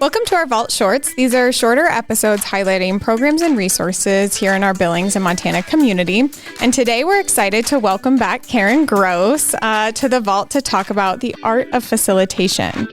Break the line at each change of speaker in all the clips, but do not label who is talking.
Welcome to our Vault Shorts. These are shorter episodes highlighting programs and resources here in our Billings and Montana community. And today we're excited to welcome back Karen Grosz to the Vault to talk about the Art of Facilitation.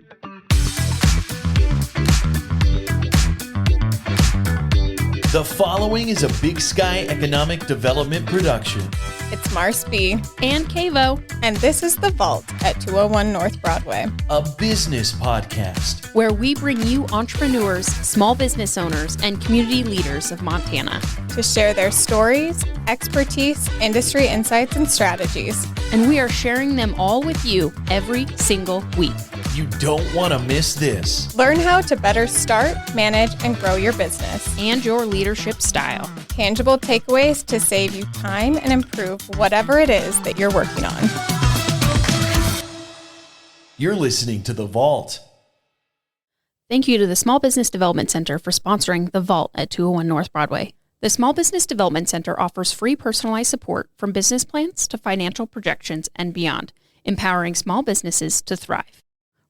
The following is a Big Sky Economic Development production.
It's Mars B.
And Kavo.
And this is The Vault at 201 North Broadway.
A business podcast.
Where we bring you entrepreneurs, small business owners, and community leaders of Montana.
To share their stories, expertise, industry insights, and strategies.
And we are sharing them all with you every single week.
You don't want to miss this.
Learn how to better start, manage, and grow your business.
And your leadership style.
Tangible takeaways to save you time and improve whatever it is that you're working on.
You're listening to The Vault.
Thank you to the Small Business Development Center for sponsoring The Vault at 201 North Broadway. The Small Business Development Center offers free personalized support from business plans to financial projections and beyond, empowering small businesses to thrive.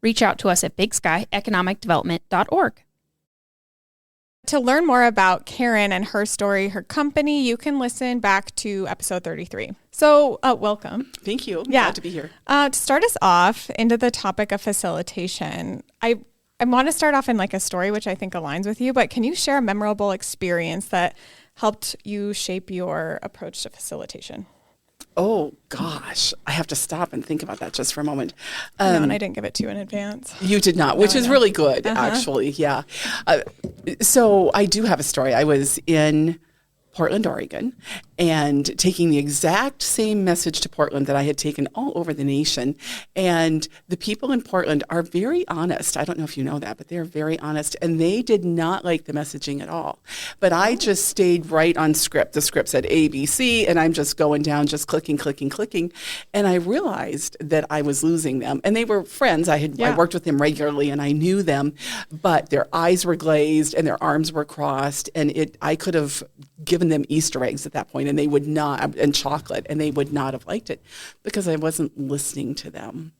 Reach out to us at bigsky.economicdevelopment.org.
To learn more about Karen and her story, her company, you can listen back to episode 33. So welcome.
Thank you. Glad to be here.
To start us off into the topic of facilitation, I want to start off in like a story, which I think aligns with you, but can you share a memorable experience that helped you shape your approach to facilitation?
Oh, gosh. I have to stop and think about that just for a moment.
No, and I didn't give it to you in advance.
You did not, which is really good, actually. Yeah. So I do have a story. I was in Portland, Oregon, and taking the exact same message to Portland that I had taken all over the nation. And the people in Portland are very honest. I don't know if you know that, but they're very honest. And they did not like the messaging at all. But I just stayed right on script. The script said A, B, C, and I'm just going down, just clicking. And I realized that I was losing them. And they were friends. I worked with them regularly, and I knew them. But their eyes were glazed, and their arms were crossed. And I could have given them Easter eggs at that point, and they would not, and chocolate, and they would not have liked it because I wasn't listening to them.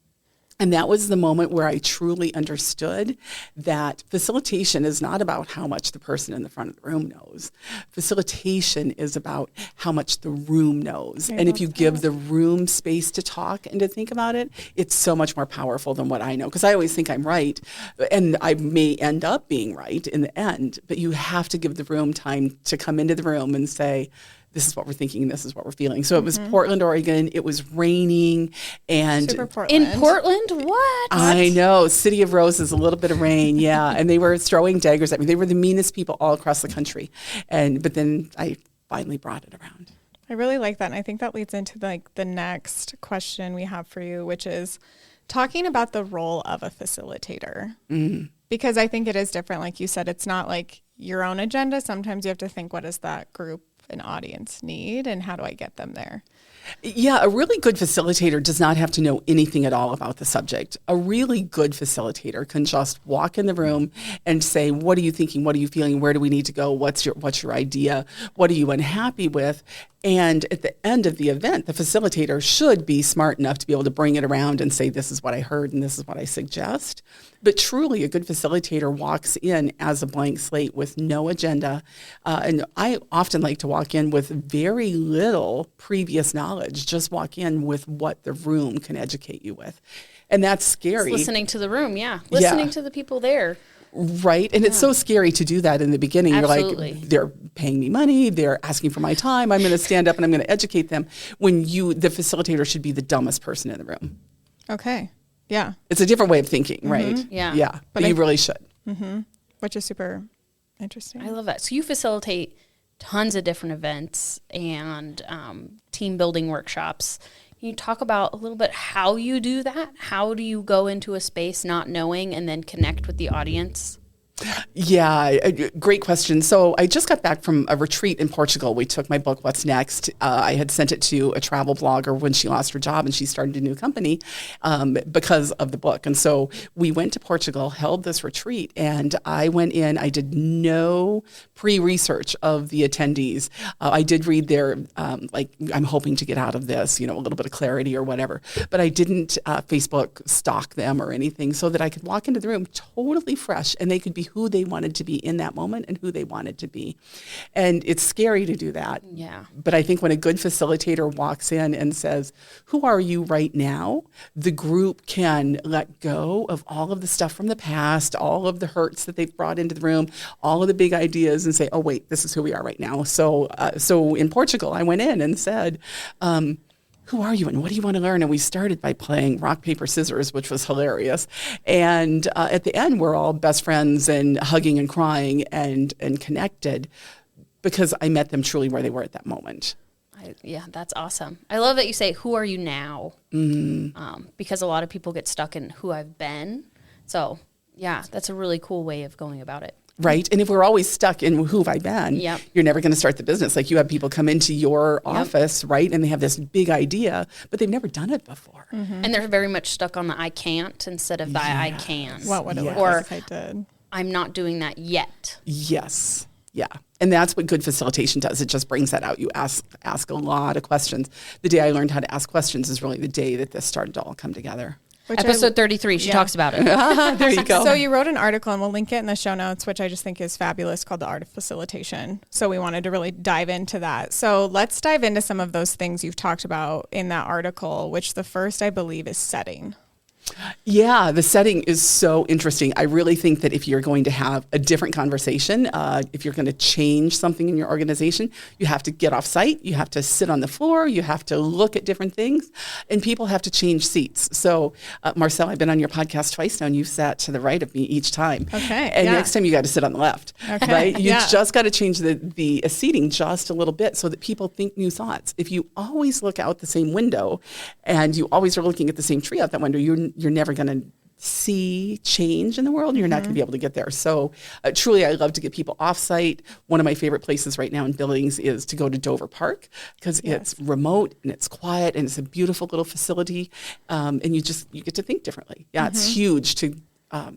And that was the moment where I truly understood that facilitation is not about how much the person in the front of the room knows. Facilitation is about how much the room knows. And if you give the room space to talk and to think about it, it's so much more powerful than what I know. Because I always think I'm right, and I may end up being right in the end, but you have to give the room time to come into the room and say, this is what we're thinking, this is what we're feeling. So it was Portland, Oregon. It was raining. And
Super Portland.
In Portland? What?
I know. City of Roses, a little bit of rain, yeah. And they were throwing daggers at me. They were the meanest people all across the country. But then I finally brought it around.
I really like that. And I think that leads into the next question we have for you, which is talking about the role of a facilitator. Mm. Because I think it is different. Like you said, it's not like your own agenda. Sometimes you have to think, what does that group an audience need, and how do I get them there?
Yeah, a really good facilitator does not have to know anything at all about the subject. A really good facilitator can just walk in the room and say, what are you thinking? What are you feeling? Where do we need to go? What's your idea? What are you unhappy with? And at the end of the event, the facilitator should be smart enough to be able to bring it around and say, this is what I heard and this is what I suggest. But truly, a good facilitator walks in as a blank slate with no agenda. And I often like to walk in with very little previous knowledge. Just walk in with what the room can educate you with. And that's scary.
Just listening to the room, yeah. Listening to the people there.
Right. And it's so scary to do that in the beginning.
Absolutely.
You're like, they're paying me money. They're asking for my time. I'm going to stand up and I'm going to educate them. When the facilitator should be the dumbest person in the room.
Okay. Yeah.
It's a different way of thinking, right?
Yeah.
Yeah. But you really should.
Mm-hmm. Which is super interesting.
I love that. So you facilitate tons of different events and team building workshops. Can you talk about a little bit how you do that? How do you go into a space not knowing and then connect with the audience?
Yeah, great question. So I just got back from a retreat in Portugal. We took my book, What's Next? I had sent it to a travel blogger when she lost her job and she started a new company because of the book. And so we went to Portugal, held this retreat, and I went in. I did no pre-research of the attendees. I did read their, I'm hoping to get out of this, a little bit of clarity or whatever. But I didn't Facebook stalk them or anything so that I could walk into the room totally fresh and they could be who they wanted to be in that moment and who they wanted to be. And it's scary to do that.
Yeah.
But I think when a good facilitator walks in and says, who are you right now? The group can let go of all of the stuff from the past, all of the hurts that they've brought into the room, all of the big ideas, and say, oh, wait, this is who we are right now. So in Portugal, I went in and said, who are you and what do you want to learn? And we started by playing rock, paper, scissors, which was hilarious. And at the end, we're all best friends and hugging and crying and connected because I met them truly where they were at that moment.
Yeah, that's awesome. I love that you say, who are you now? Because a lot of people get stuck in who I've been. So, yeah, that's a really cool way of going about it.
Right. And if we're always stuck in who have I been, you're never going to start the business. Like you have people come into your office, right? And they have this big idea, but they've never done it before.
And they're very much stuck on the I can't instead of the I can.
What would it look like if I did?
I'm not doing that yet.
Yes. Yeah. And that's what good facilitation does. It just brings that out. You ask a lot of questions. The day I learned how to ask questions is really the day that this started to all come together.
Episode 33, she talks about it.
There you go.
So you wrote an article, and we'll link it in the show notes, which I just think is fabulous, called The Art of Facilitation. So we wanted to really dive into that. So let's dive into some of those things you've talked about in that article, which the first, I believe, is setting.
Yeah, the setting is so interesting. I really think that if you're going to have a different conversation, if you're going to change something in your organization, you have to get off site, you have to sit on the floor, you have to look at different things, and people have to change seats. So, Marcel, I've been on your podcast twice now, and you've sat to the right of me each time.
Okay.
And next time you got to sit on the left, right? You just got to change the seating just a little bit so that people think new thoughts. If you always look out the same window and you always are looking at the same tree out that window, you're never going to see change in the world. You're not going to be able to get there. So truly, I love to get people off-site. One of my favorite places right now in Billings is to go to Dover Park because it's remote and it's quiet and it's a beautiful little facility. And you get to think differently. Yeah, it's huge to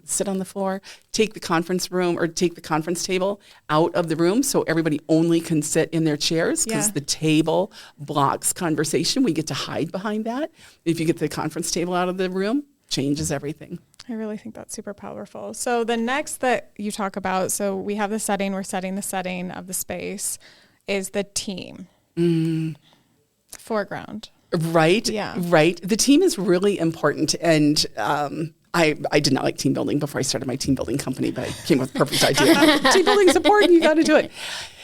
sit on the floor, take the conference room or take the conference table out of the room so everybody only can sit in their chairs because the table blocks conversation. We get to hide behind that. If you get the conference table out of the room, changes everything.
I really think that's super powerful. So the next that you talk about, so we have the setting, we're setting the setting of the space, is the team. Foreground.
Right.
Yeah.
Right. The team is really important. And I did not like team building before I started my team building company, but I came up with a perfect idea. Team building is important. You got to do it.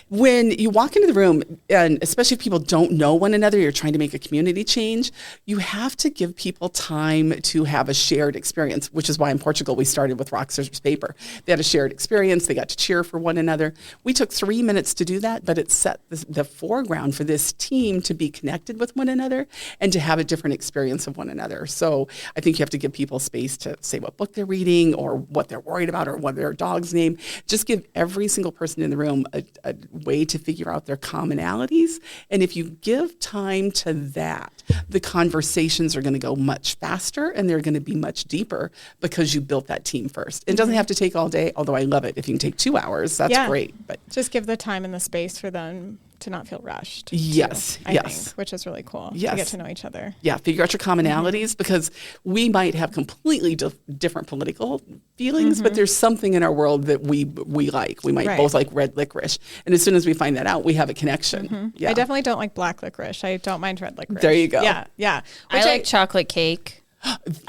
When you walk into the room, and especially if people don't know one another, you're trying to make a community change, you have to give people time to have a shared experience, which is why in Portugal we started with rock, scissors, paper. They had a shared experience. They got to cheer for one another. We took 3 minutes to do that, but it set the foreground for this team to be connected with one another and to have a different experience of one another. So I think you have to give people space to say what book they're reading or what they're worried about or what their dog's name. Just give every single person in the room a way to figure out their commonalities. And if you give time to that, the conversations are going to go much faster and they're going to be much deeper because you built that team first. It doesn't have to take all day, although I love it. If you can take 2 hours, that's great. But
just give the time and the space for them to not feel rushed.
Yes,
I think, which is really cool to get to know each other.
Yeah, figure out your commonalities because we might have completely different political feelings, but there's something in our world that we like. We might both like red licorice. And as soon as we find that out, we have a connection. Yeah.
I definitely don't like black licorice. I don't mind red licorice.
There you go.
Yeah.
I like chocolate cake.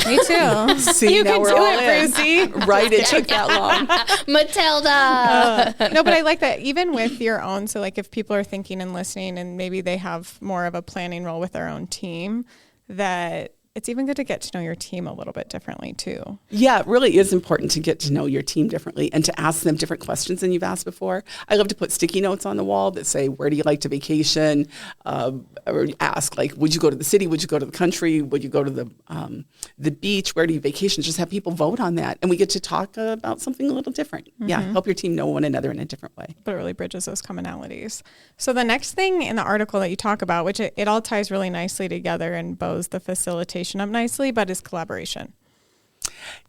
Me too.
See,
you
now
can
we're
do
all
it,
in.
Brucey.
Right, it took that long.
Matilda.
No, but I like that even with your own. So like if people are thinking and listening and maybe they have more of a planning role with their own team, that it's even good to get to know your team a little bit differently too.
Yeah, it really is important to get to know your team differently and to ask them different questions than you've asked before. I love to put sticky notes on the wall that say, where do you like to vacation? Or ask, like, would you go to the city? Would you go to the country? Would you go to the beach? Where do you vacation? Just have people vote on that. And we get to talk about something a little different. Yeah, help your team know one another in a different way.
But it really bridges those commonalities. So the next thing in the article that you talk about, which it all ties really nicely together and bows the facilitation up nicely, but is collaboration.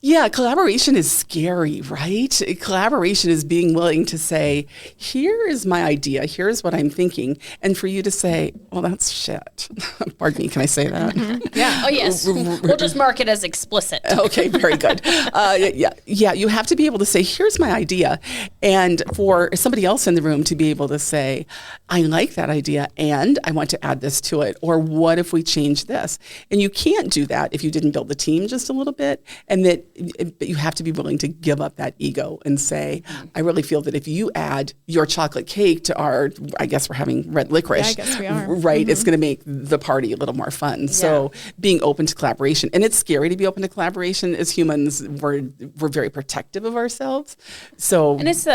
Yeah, collaboration is scary, right? Collaboration is being willing to say, here is my idea, here's what I'm thinking, and for you to say, well, that's shit. Pardon me, can I say that?
Yeah. Oh, yes. We'll just mark it as explicit.
Okay, very good. Yeah, you have to be able to say, here's my idea, and for somebody else in the room to be able to say, I like that idea, and I want to add this to it, or what if we change this? And you can't do that if you didn't build the team just a little bit, and that you have to be willing to give up that ego and say, I really feel that if you add your chocolate cake to our, I guess we're having red licorice,
Yeah, I guess we are.
right? It's going to make the party a little more fun. So being open to collaboration, and it's scary to be open to collaboration. As humans, we're very protective of ourselves. So
And it's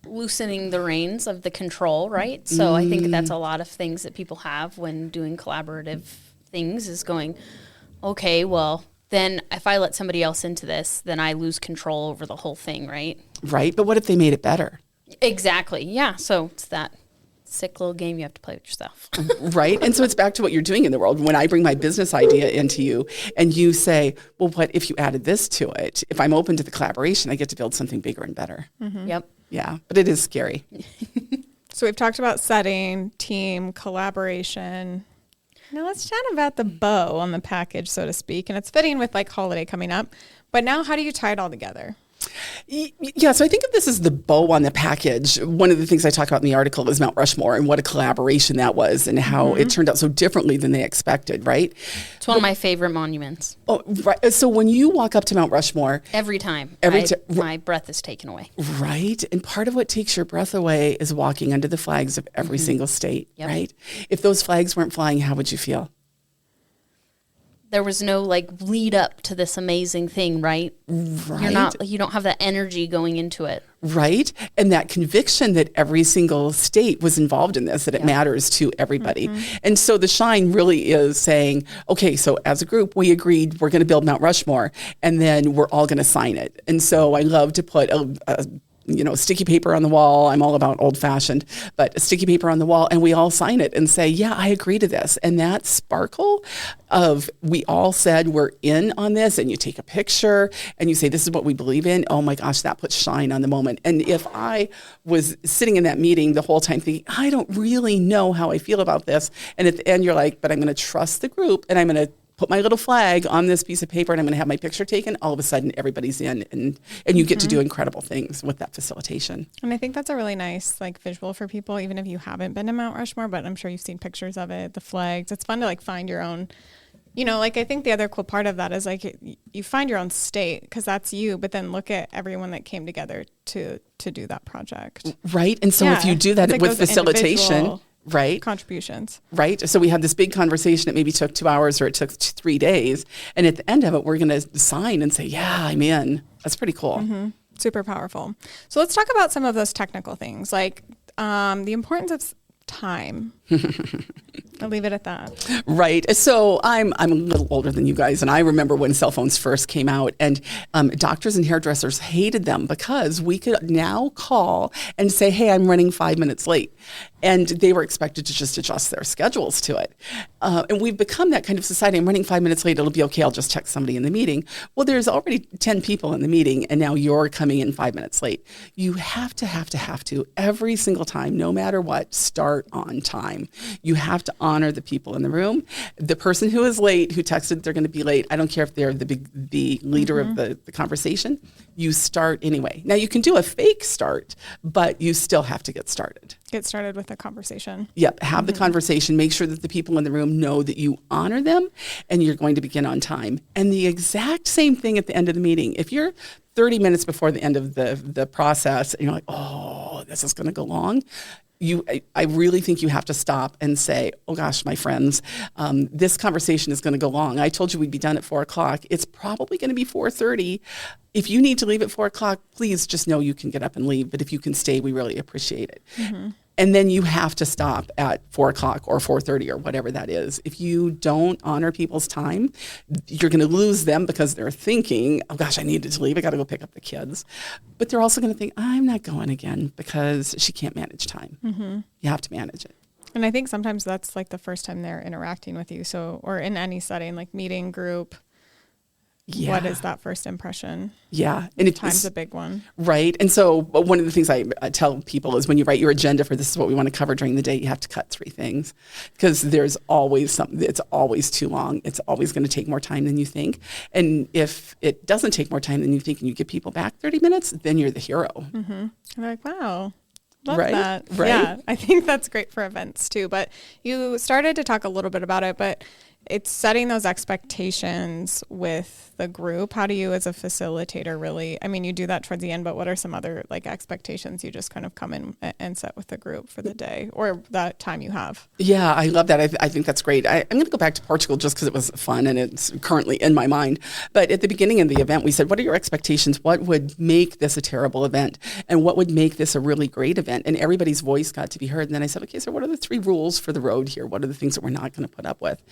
loosening the reins of the control, right? So I think that's a lot of things that people have when doing collaborative things is going, okay, well, then if I let somebody else into this, then I lose control over the whole thing, right?
right, but what if they made it better?
Exactly. Yeah. So it's that sick little game you have to play with yourself.
Right. And so it's back to what you're doing in the world. When I bring my business idea into you and you say, well, what if you added this to it? If I'm open to the collaboration, I get to build something bigger and better.
Yep.
Yeah. But it is scary.
So we've talked about setting, team, collaboration. Now let's chat about the bow on the package, so to speak. And it's fitting with like holiday coming up. But now how do you tie it all together?
Yeah, so I think of this as the bow on the package. One of the things I talk about in the article is Mount Rushmore and what a collaboration that was and how it turned out so differently than they expected, right?
It's one of my favorite monuments.
Oh, right. So when you walk up to Mount Rushmore,
Every time. My breath is taken away.
right? And part of what takes your breath away is walking under the flags of every single state,
Yep.
right? If those flags weren't flying, how would you feel?
There was no like lead up to this amazing thing, right?
Right.
You don't have that energy going into it.
Right. And that conviction that every single state was involved in this, that it matters to everybody. And so the shine really is saying, okay, so as a group, we agreed we're going to build Mount Rushmore and then we're all going to sign it. And so I love to put sticky paper on the wall. I'm all about old fashioned, but sticky paper on the wall and we all sign it and say, yeah, I agree to this. And that sparkle of we all said we're in on this and you take a picture and you say, this is what we believe in. Oh my gosh, that puts shine on the moment. And if I was sitting in that meeting the whole time thinking, I don't really know how I feel about this. And at the end you're like, but I'm going to trust the group and I'm going to put my little flag on this piece of paper and I'm going to have my picture taken, all of a sudden everybody's in and you get to do incredible things with that facilitation.
And I think that's a really nice like visual for people, even if you haven't been to Mount Rushmore, but I'm sure you've seen pictures of it, the flags. It's fun to like find your own, I think the other cool part of that is like you find your own state because that's you, but then look at everyone that came together to do that project.
Right. And so if you do that
like
with facilitation, right?
Contributions.
Right. So we had this big conversation. It maybe took 2 hours or it took 3 days. And at the end of it, we're going to sign and say, yeah, I'm in. That's pretty cool.
Mm-hmm. Super powerful. So let's talk about some of those technical things, like the importance of time. I'll leave it at that.
Right. So I'm a little older than you guys, and I remember when cell phones first came out, and doctors and hairdressers hated them because we could now call and say, hey, I'm running 5 minutes late. And they were expected to just adjust their schedules to it. And we've become that kind of society. I'm running 5 minutes late. It'll be okay. I'll just text somebody in the meeting. Well, there's already 10 people in the meeting, and now you're coming in 5 minutes late. You have to, every single time, no matter what, start on time. You have to honor the people in the room. The person who is late, who texted they're going to be late, I don't care if they're the leader of the conversation, you start anyway. Now, you can do a fake start, but you still have to get started.
Get started with a conversation.
Yep. Have the conversation. Make sure that the people in the room know that you honor them and you're going to begin on time. And the exact same thing at the end of the meeting. If you're 30 minutes before the end of the process and you're like, oh, this is going to go long, I really think you have to stop and say, oh gosh, my friends, this conversation is going to go long. I told you we'd be done at 4:00. It's probably going to be 4:30. If you need to leave at 4:00, please just know you can get up and leave. But if you can stay, we really appreciate it. Mm-hmm. And then you have to stop at 4:00 or 4:30 or whatever that is. If you don't honor people's time, you're going to lose them because they're thinking, oh gosh, I needed to leave. I got to go pick up the kids. But they're also going to think, I'm not going again because she can't manage time. Mm-hmm. You have to manage it.
And I think sometimes that's like the first time they're interacting with you. So, or in any setting, like meeting, group,
Yeah.
what is that first impression?
Yeah. And
Time's a big one.
Right. And so one of the things I tell people is when you write your agenda for this is what we want to cover during the day, you have to cut 3 things because there's always something, it's always too long. It's always going to take more time than you think. And if it doesn't take more time than you think and you give people back 30 minutes, then you're the hero.
Mm-hmm. They're like, wow. Love
Right?
that.
Right?
Yeah, I think that's great for events too. But you started to talk a little bit about it, but it's setting those expectations with the group. How do you as a facilitator really, I mean, you do that towards the end, but what are some other like expectations you just kind of come in and set with the group for the day or that time you have?
Yeah, I love that. I think that's great. I'm going to go back to Portugal just because it was fun and it's currently in my mind. But at the beginning of the event, we said, what are your expectations? What would make this a terrible event? And what would make this a really great event? And everybody's voice got to be heard. And then I said, okay, so what are the 3 rules for the road here? What are the things that we're not going to put up with?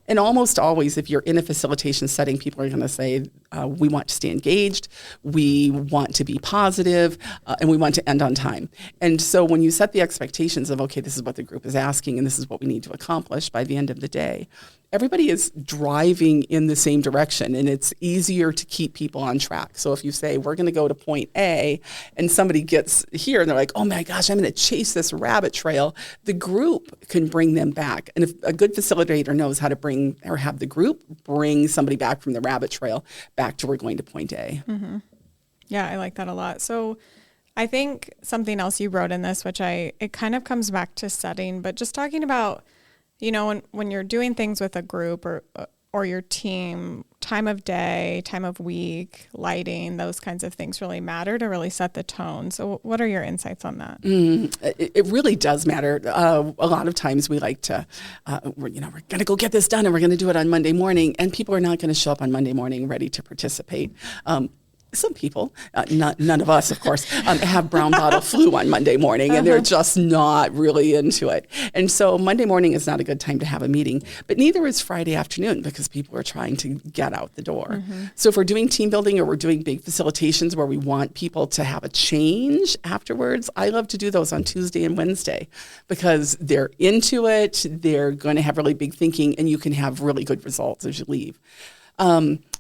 And almost always, if you're in a facilitation setting, people are going to say, we want to stay engaged, we want to be positive, and we want to end on time. And so when you set the expectations of, okay, this is what the group is asking, and this is what we need to accomplish by the end of the day, everybody is driving in the same direction, and it's easier to keep people on track. So if you say, we're going to go to point A, and somebody gets here, and they're like, oh my gosh, I'm going to chase this rabbit trail, the group can bring them back. And if a good facilitator knows how to bring or have the group bring somebody back from the rabbit trail back to we're going to point A.
Mm-hmm. Yeah, I like that a lot. So I think something else you wrote in this, which it kind of comes back to setting, but just talking about, you know, when you're doing things with a group or your team, time of day, time of week, lighting, those kinds of things really matter to really set the tone. So what are your insights on that?
It really does matter. A lot of times we like to, we're going to go get this done and we're going to do it on Monday morning. And people are not going to show up on Monday morning ready to participate. Some people, none of us, of course, have brown bottle flu on Monday morning, and they're just not really into it. And so Monday morning is not a good time to have a meeting, but neither is Friday afternoon because people are trying to get out the door. Mm-hmm. So if we're doing team building or we're doing big facilitations where we want people to have a change afterwards, I love to do those on Tuesday and Wednesday because they're into it, they're going to have really big thinking, and you can have really good results as you leave.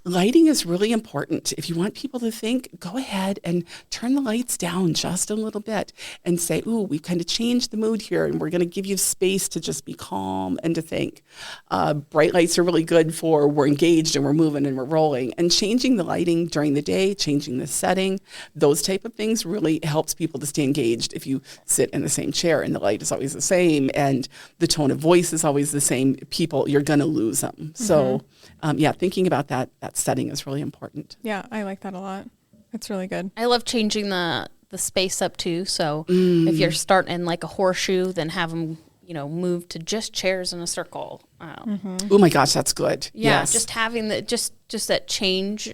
Lighting is really important. If you want people to think, go ahead and turn the lights down just a little bit and say, ooh, we've kind of changed the mood here and we're going to give you space to just be calm and to think. Bright lights are really good for we're engaged and we're moving and we're rolling. And changing the lighting during the day, changing the setting, those type of things really helps people to stay engaged. If you sit in the same chair and the light is always the same and the tone of voice is always the same, people, you're going to lose them. Mm-hmm. So, thinking about that setting is really important.
Yeah, I like that a lot. It's really good.
I love changing the space up too. So if you're starting in like a horseshoe, then have them, move to just chairs in a circle.
Oh my gosh, that's good.
Yeah,
yes.
just having just that change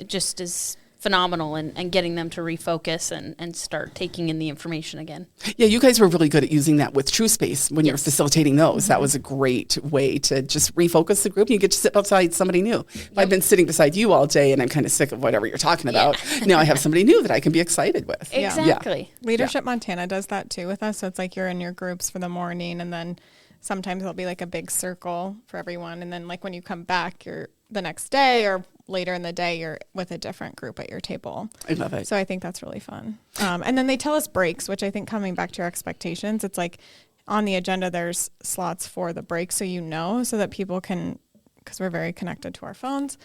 just is phenomenal and getting them to refocus and start taking in the information again.
Yeah, you guys were really good at using that with True Space when you're facilitating those. Mm-hmm. That was a great way to just refocus the group. You get to sit beside somebody new. If I've been sitting beside you all day and I'm kind of sick of whatever you're talking about, now I have somebody new that I can be excited with.
Exactly.
Yeah. Leadership Montana does that too with us. So it's like you're in your groups for the morning and then sometimes there'll be like a big circle for everyone. And then like when you come back, you're the next day or later in the day, you're with a different group at your table.
I love it.
So I think that's really fun. And then they tell us breaks, which I think coming back to your expectations, it's like on the agenda, there's slots for the breaks. So that people can, because we're very connected to our phones,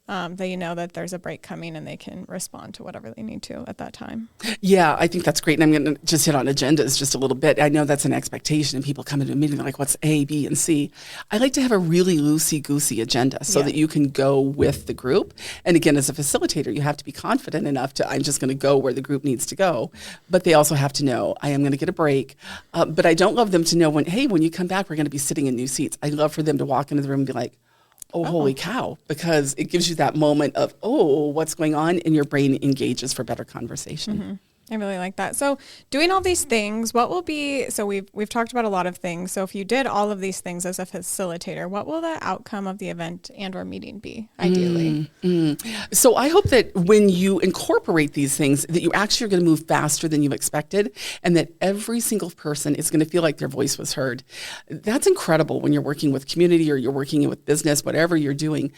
that that there's a break coming and they can respond to whatever they need to at that time.
Yeah, I think that's great. And I'm going to just hit on agendas just a little bit. I know that's an expectation and people come into a meeting, they're like, what's A, B, and C? I like to have a really loosey-goosey agenda so that you can go with the group. And again, as a facilitator, you have to be confident enough to, I'm just going to go where the group needs to go. But they also have to know, I am going to get a break. But I don't love them to know when you come back, we're going to be sitting in new seats. I love for them to walk into the room and be like, oh, holy cow, because it gives you that moment of, what's going on? And your brain engages for better conversation.
Mm-hmm. I really like that. So doing all these things, what will be, so we've talked about a lot of things. So if you did all of these things as a facilitator, what will the outcome of the event and or meeting be ideally?
So I hope that when you incorporate these things, that you actually are going to move faster than you expected and that every single person is going to feel like their voice was heard. That's incredible when you're working with community or you're working with business, whatever you're doing.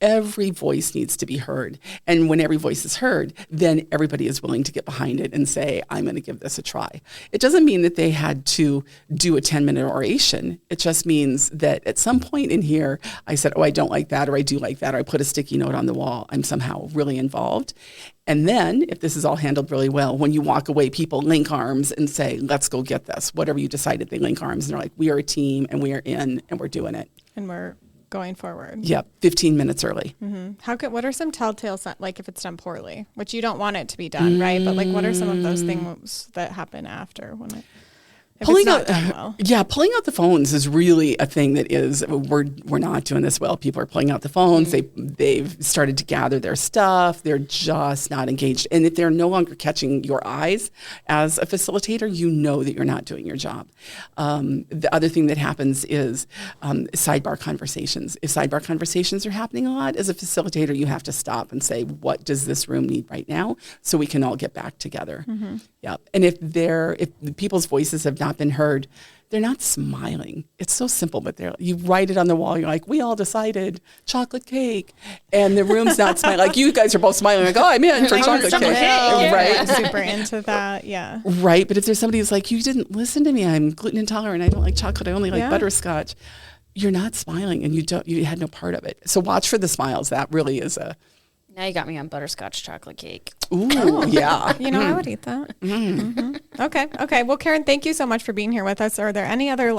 Every voice needs to be heard. And when every voice is heard, then everybody is willing to get behind it and say, I'm going to give this a try. It doesn't mean that they had to do a 10-minute oration. It just means that at some point in here, I said, oh, I don't like that, or I do like that, or I put a sticky note on the wall. I'm somehow really involved. And then, if this is all handled really well, when you walk away, people link arms and say, let's go get this. Whatever you decided, they link arms and they're like, we are a team and we are in and we're doing it.
And we're going forward.
Yep, 15 minutes early.
Mm-hmm. What are some telltale signs, like if it's done poorly, which you don't want it to be done, right? But like, what are some of those things that happen after when it, if
pulling
it's not
out,
done well?
Yeah, pulling out the phones is really a thing that is, we're not doing this well. People are pulling out the phones. They've started to gather their stuff. They're just not engaged. And if they're no longer catching your eyes as a facilitator, you know that you're not doing your job. The other thing that happens is sidebar conversations. If sidebar conversations are happening a lot, as a facilitator, you have to stop and say, what does this room need right now? So we can all get back together. Yep. And if people's voices have not been heard, they're not smiling. It's so simple, but you write it on the wall. You're like, we all decided chocolate cake, and the room's not smiling. Like you guys are both smiling, like, oh, I'm in for chocolate cake, right?
I'm super into that, yeah.
Right, but if there's somebody who's like, you didn't listen to me. I'm gluten intolerant. I don't like chocolate. I only like butterscotch. You're not smiling, and you had no part of it. So watch for the smiles. That really is a.
Now you got me on butterscotch chocolate cake.
Ooh, yeah.
You know, I would eat that. Okay. Well, Karen, thank you so much for being here with us. Are there any other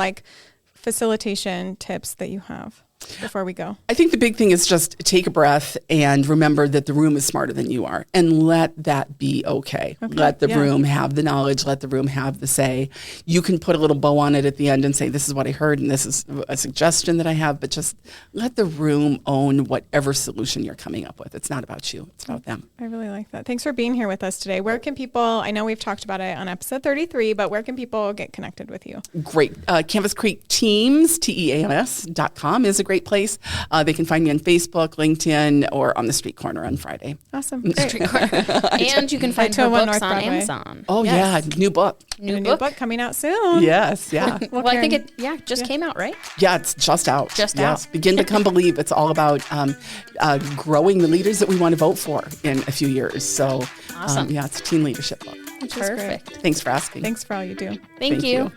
facilitation tips that you have before we go?
I think the big thing is just take a breath and remember that the room is smarter than you are, and let that be okay. Let the room have the knowledge. Let the room have the say. You can put a little bow on it at the end and say, this is what I heard and this is a suggestion that I have, but just let the room own whatever solution you're coming up with. It's not about you. It's about them.
I really like that. Thanks for being here with us today. Where can people, I know we've talked about it on episode 33, but where can people get connected with you?
Great. Canvas Creek Teams, TEAMS.com is a great place. They can find me on Facebook, LinkedIn, or on the street corner on Friday.
Awesome. Great.
And you can find her books on Amazon.
Oh, yeah. New book.
New book coming out soon.
Yes, yeah.
Well, I think it just came out, right?
Yeah, it's just out.
Just out.
Begin to Come Believe. It's all about growing the leaders that we want to vote for in a few years. So,
awesome.
It's a teen leadership book.
Perfect.
Thanks for asking.
Thanks for all you do.
Thank you.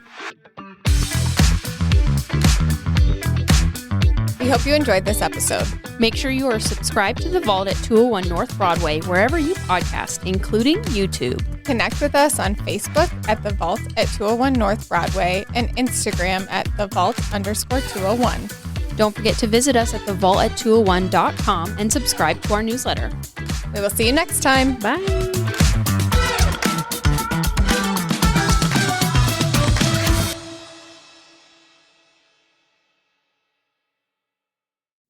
We hope you enjoyed this episode.
Make sure you are subscribed to The Vault at 201 North Broadway wherever you podcast, including YouTube.
Connect with us on Facebook at The Vault at 201 North Broadway and Instagram at The Vault_201.
Don't forget to visit us at thevault@201.com and subscribe to our newsletter.
We will see you next time.
Bye.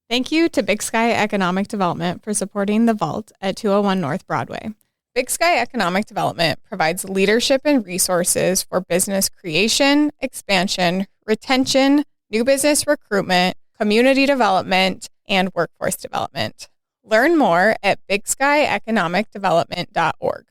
Thank you to Big Sky Economic Development for supporting The Vault at 201 North Broadway. Big Sky Economic Development provides leadership and resources for business creation, expansion, retention, new business recruitment, community development, and workforce development. Learn more at bigsky economicdevelopment.org.